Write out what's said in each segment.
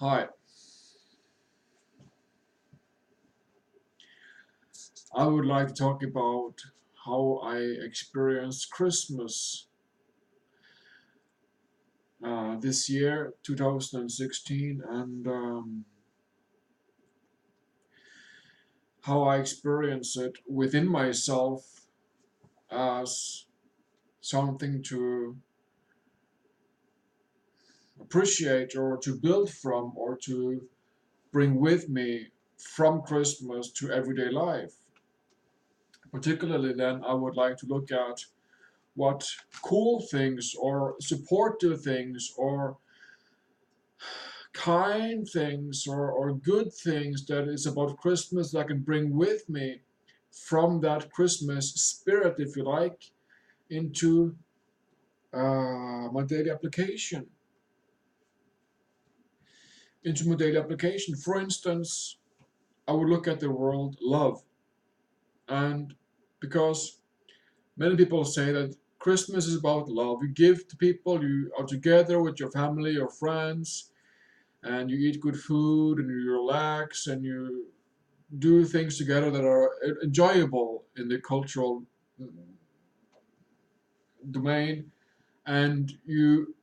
Hi, I would like to talk about how I experienced Christmas this year, 2016, and how I experienced it within myself as something to appreciate or to build from or to bring with me from Christmas to everyday life. Particularly, then, I would like to look at what cool things or supportive things or kind things or good things that is about Christmas that I can bring with me from that Christmas spirit, if you like, into my daily application. Into my daily application. For instance, I would look at the word love. And because many people say that Christmas is about love, you give to people, you are together with your family, your friends, and you eat good food and you relax and you do things together that are enjoyable in the cultural domain, and you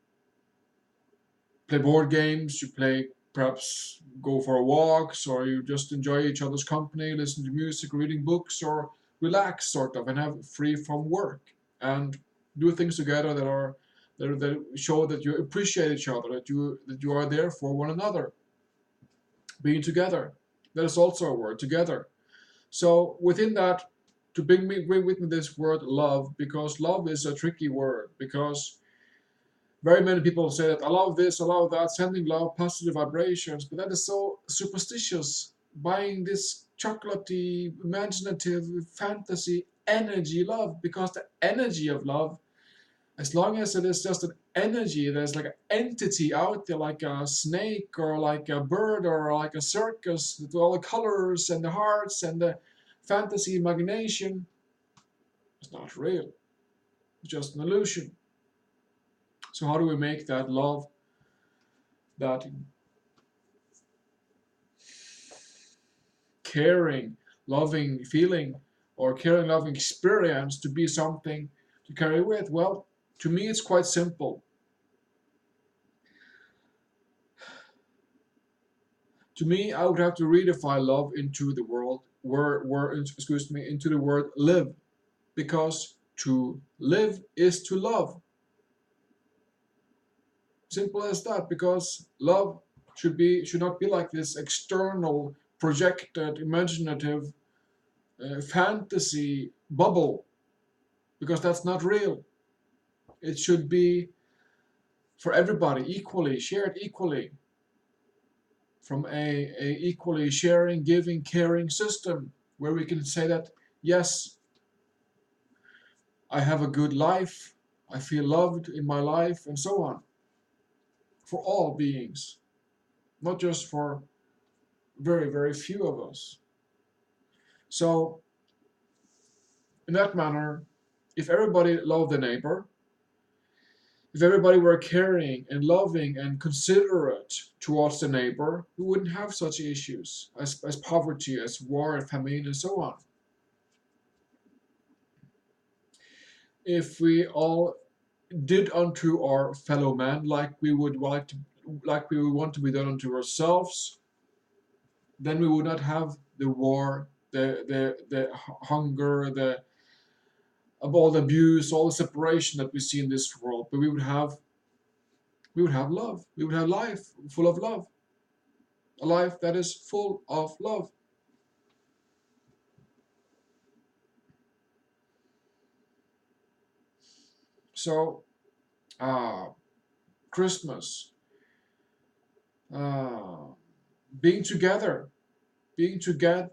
play board games, you play perhaps go for walks, or you just enjoy each other's company, listen to music, reading books, or relax sort of and have free from work and do things together that show that you appreciate each other, that you are there for one another, being together. That is also a word, together. So within that, to bring with me this word love, because love is a tricky word, because very many people say that I love this, I love that, sending love, positive vibrations, but that is so superstitious. Buying this chocolatey, imaginative, fantasy, energy love, because the energy of love, as long as it is just an energy, there's like an entity out there, like a snake or like a bird or like a circus with all the colors and the hearts and the fantasy imagination. It's not real. It's just an illusion. So how do we make that love, that caring, loving feeling, or caring, loving experience to be something to carry with? Well, to me, it's quite simple. To me, I would have to redefine love into the world, into the word live, because to live is to love. Simple as that. Because love should not be like this external, projected, imaginative fantasy bubble, because that's not real. It should be for everybody equally, shared equally, from a equally sharing, giving, caring system where we can say that yes, I have a good life, I feel loved in my life, and so on, for all beings, not just for very, very few of us. So, in that manner, if everybody loved the neighbor, if everybody were caring and loving and considerate towards the neighbor, we wouldn't have such issues as poverty, as war, famine, and so on. If we all did unto our fellow man like we would want to be done unto ourselves, then we would not have the war, the hunger, the of all the abuse, all the separation that we see in this world. But we would have love. We would have life full of love. A life that is full of love. So, uh, Christmas, uh, being together, being together,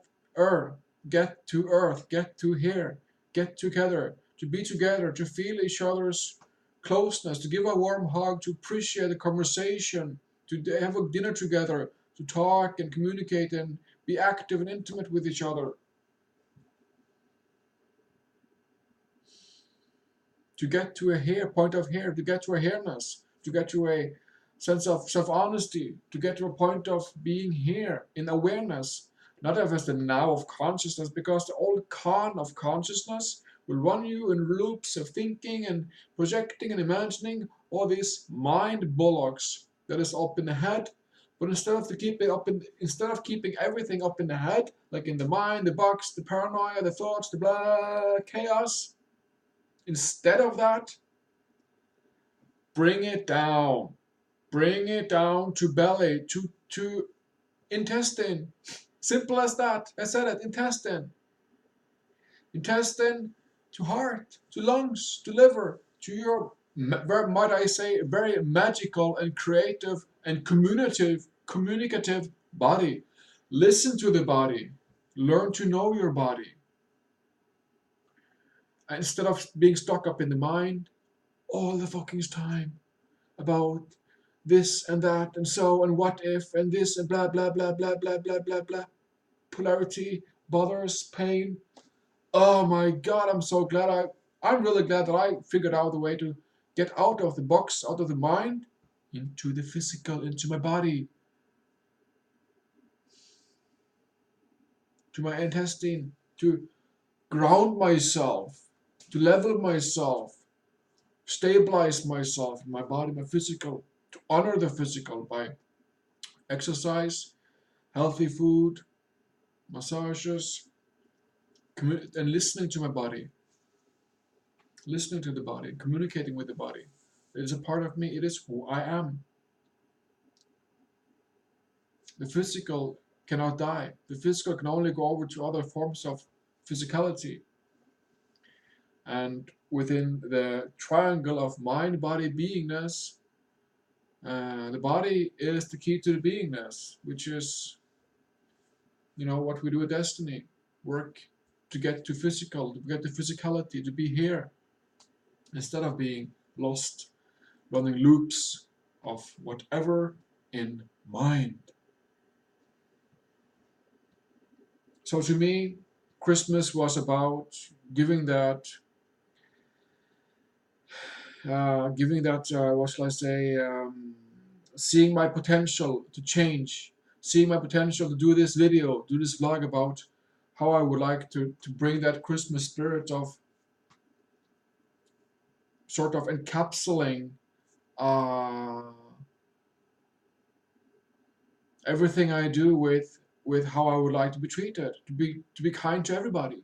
get to earth, get to here, get together, to be together, to feel each other's closeness, to give a warm hug, to appreciate the conversation, to have a dinner together, to talk and communicate and be active and intimate with each other, to get to a hair point of hair, to get to a hairness, to get to a sense of self-honesty, to get to a point of being here in awareness, not as the now of consciousness, because the old con of consciousness will run you in loops of thinking and projecting and imagining all these mind bullocks that is up in the head. But instead of keeping everything up in the head, like in the mind, the box, the paranoia, the thoughts, the blah chaos, instead of that, bring it down. Bring it down to belly, to intestine. Simple as that. I said it, intestine. Intestine to heart, to lungs, to liver, to your, might I say, very magical and creative and communicative body. Listen to the body. Learn to know your body. Instead of being stuck up in the mind all the fucking time about this and that and so and what if and this and blah blah blah blah blah blah blah blah. Polarity, bothers, pain. Oh my god, I'm really glad that I figured out a way to get out of the box, out of the mind, into the physical, into my body, to my intestine, to ground myself, to level myself, stabilize myself, my body, my physical, to honor the physical by exercise, healthy food, massages, and listening to my body, listening to the body, communicating with the body. It is a part of me, it is who I am. The physical cannot die. The physical can only go over to other forms of physicality. And within the triangle of mind, body, beingness, the body is the key to the beingness, which is, what we do with destiny. Work to get to physical, to get to physicality, to be here, instead of being lost, running loops of whatever in mind. So to me, Christmas was about giving that, what shall I say, seeing my potential to change, seeing my potential to do this video, do this vlog about how I would like to bring that Christmas spirit of sort of encapsulating everything I do with how I would like to be treated, to be kind to everybody.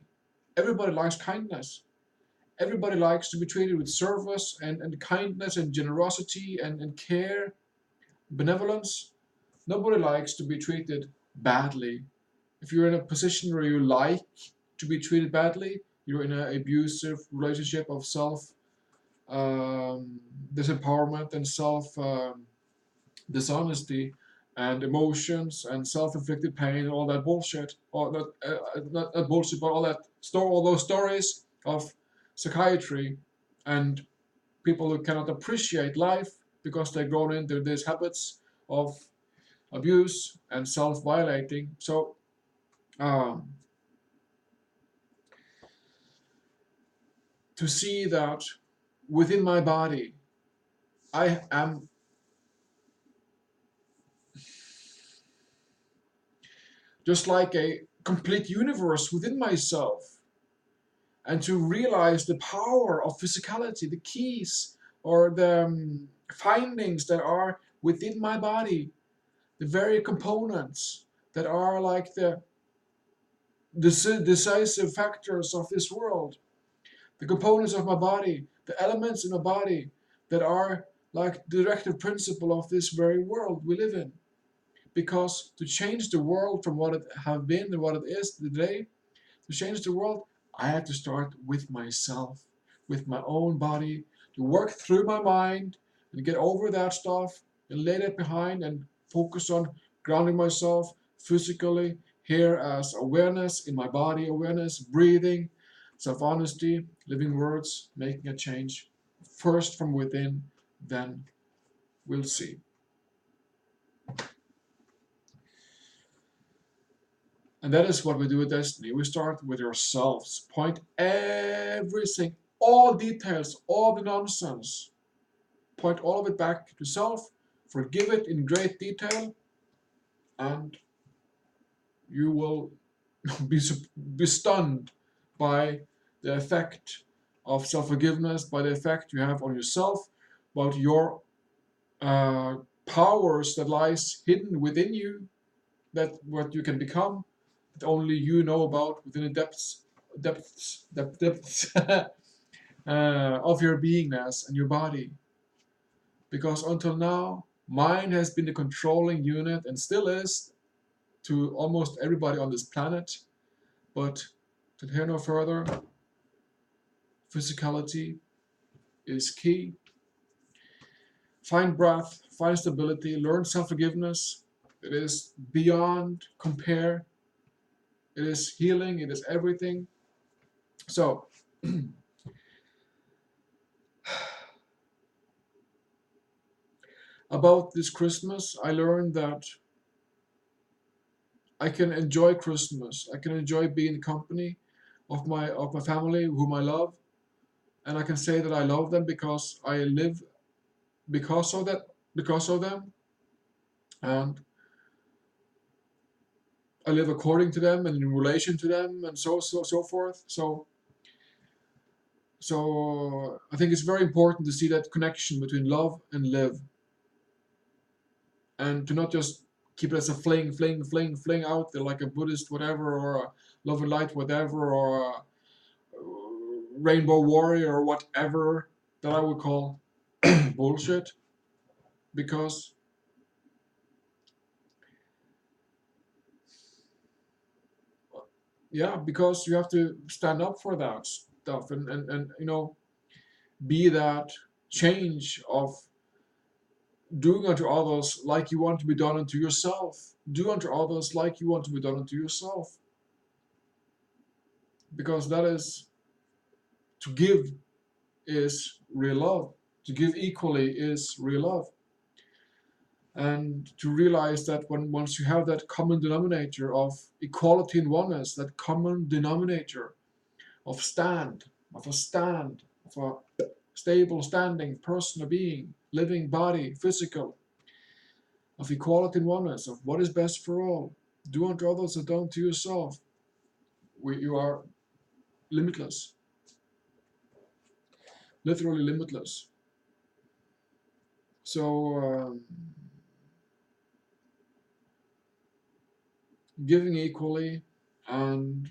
Everybody likes kindness. Everybody likes to be treated with service and kindness and generosity and care, benevolence. Nobody likes to be treated badly. If you're in a position where you like to be treated badly, you're in an abusive relationship of self disempowerment and self dishonesty and emotions and self-inflicted pain and all that bullshit, all that not bullshit, but all those stories of psychiatry and people who cannot appreciate life because they've grown into these habits of abuse and self-violating. So to see that within my body I am just like a complete universe within myself, and to realize the power of physicality, the keys or the findings that are within my body, the very components that are like the decisive factors of this world, the components of my body, the elements in my body that are like the directive principle of this very world we live in. Because to change the world from what it have been and what it is today, to change the world, I had to start with myself, with my own body, to work through my mind and get over that stuff and lay that behind and focus on grounding myself physically here as awareness in my body, awareness, breathing, self-honesty, living words, making a change. First from within, then we'll see. And that is what we do with destiny. We start with yourselves. Point everything, all details, all the nonsense. Point all of it back to self. forgive it in great detail, and you will be, be stunned by the effect of self-forgiveness, by the effect you have on yourself, about your uh, powers that lies hidden within you, that what you can become, that only you know about within the depths of your beingness and your body. Because until now, mind has been the controlling unit and still is to almost everybody on this planet. But to hear no further, physicality is key. Find breath, find stability, learn self-forgiveness. It is beyond compare. It is healing, it is everything. So, about this Christmas, I learned that I can enjoy Christmas. I can enjoy being in company of my family, whom I love, and I can say that I love them because I live because of them, and I live according to them and in relation to them, and so forth. So I think it's very important to see that connection between love and live, and to not just keep it as a fling out there like a Buddhist whatever, or a love and light whatever, or a rainbow warrior or whatever that I would call bullshit. Because yeah, because you have to stand up for that stuff, and be that change of doing unto others like you want to be done unto yourself. Do unto others like you want to be done unto yourself. Because that is, to give is real love. To give equally is real love. And to realize that once you have that common denominator of equality and oneness, that common denominator of a stand, of a stable standing person or being, living body, physical, of equality and oneness, of what is best for all. Do unto others as done to yourself. You are limitless, literally limitless. So giving equally and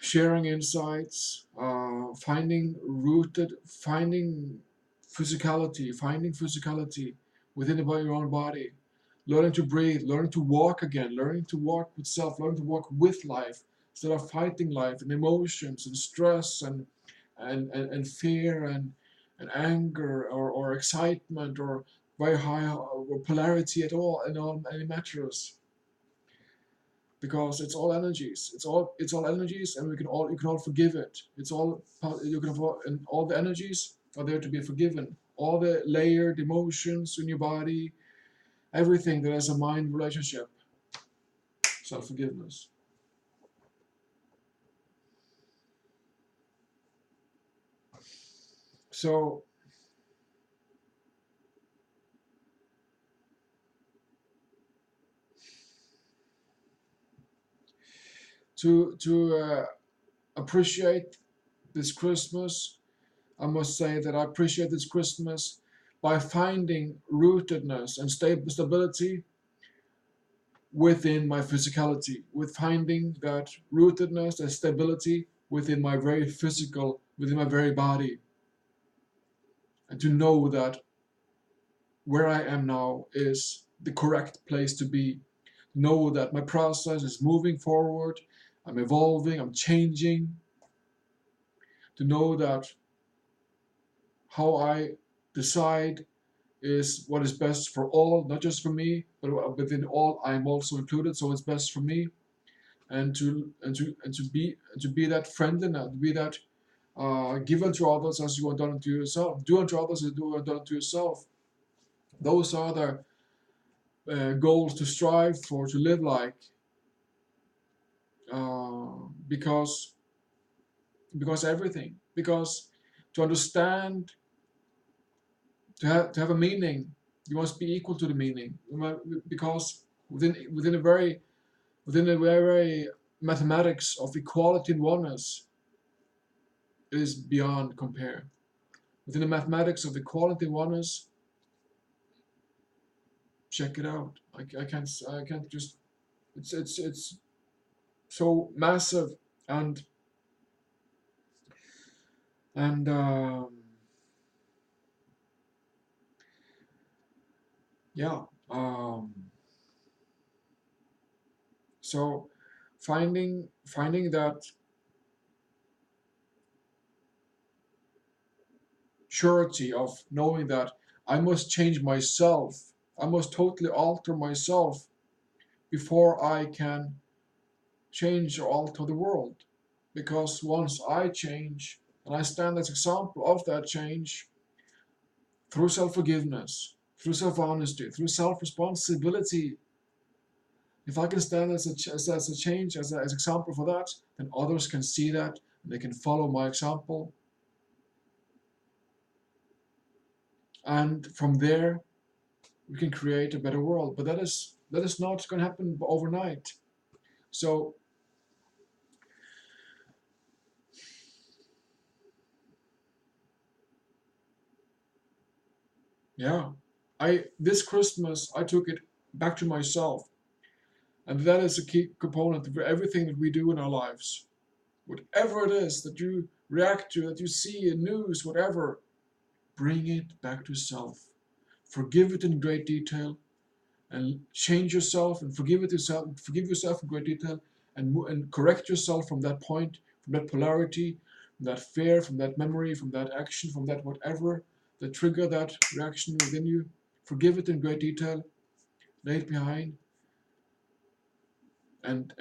sharing insights, finding physicality within your own body, learning to breathe, learning to walk again, learning to walk with self, learning to walk with life instead of fighting life and emotions and stress and fear and anger or excitement or very high or polarity at all in all any matters, because it's all energies. It's all energies, and we can all you can all forgive it. It's all you can and all the energies are there to be forgiven. All the layered emotions in your body, everything that has a mind relationship, self forgiveness. So to appreciate this Christmas, I must say that I appreciate this Christmas by finding rootedness and stability within my physicality, with finding that rootedness and stability within my very physical, within my very body, and to know that where I am now is the correct place to be. Know that my process is moving forward, I'm evolving, I'm changing. To know that how I decide is what is best for all, not just for me, but within all I'm also included, so it's best for me. And to be that friendliness, to be that give unto others as you want done unto yourself. Do unto others as you want done unto yourself. Those are the goals to strive for, to live like, because everything, because to understand To have a meaning, you must be equal to the meaning. Because within a very mathematics of equality and oneness, it is beyond compare. Within the mathematics of equality and oneness, check it out. I can't just. It's so massive, and and yeah. So finding that surety of knowing that I must change myself, I must totally alter myself before I can change or alter the world. Because once I change, and I stand as example of that change through self-forgiveness, through self-honesty, through self-responsibility, if I can stand as a change, as example for that, then others can see that and they can follow my example. And from there, we can create a better world. But that is not going to happen overnight. So yeah, I this Christmas I took it back to myself, and that is a key component of everything that we do in our lives. Whatever it is that you react to, that you see in news, whatever, bring it back to self. Forgive it in great detail, and change yourself, and forgive yourself in great detail, and correct yourself from that point, from that polarity, from that fear, from that memory, from that action, from that whatever that trigger that reaction within you. Forgive it in great detail, lay it behind, and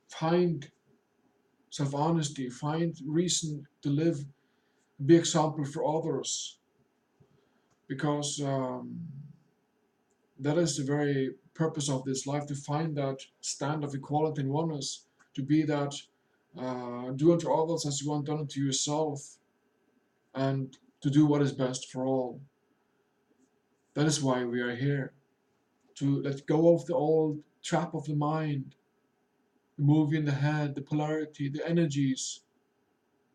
find self-honesty, find reason to live, be example for others, because that is the very purpose of this life, to find that stand of equality and oneness, to be that do unto others as you want done unto yourself, and to do what is best for all. That is why we are here, to let go of the old trap of the mind, the movie in the head, the polarity, the energies,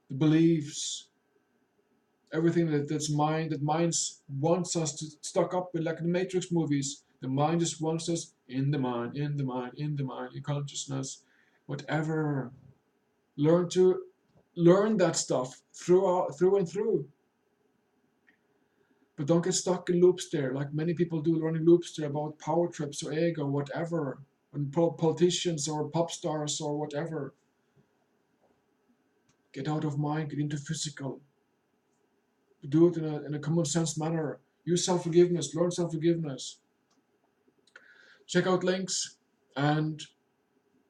the beliefs, everything that minds wants us to stuck up with, like in the Matrix movies. The mind just wants us in the mind, in the mind, in the mind, in consciousness, whatever. Learn that stuff through and through. But don't get stuck in loops there, like many people do, learning loops there about power trips or ego, whatever, and politicians or pop stars or whatever. Get out of mind, get into physical. Do it in a common sense manner. Use self-forgiveness, learn self-forgiveness. Check out links and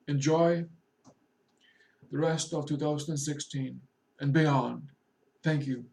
enjoy the rest of 2016 and beyond. Thank you.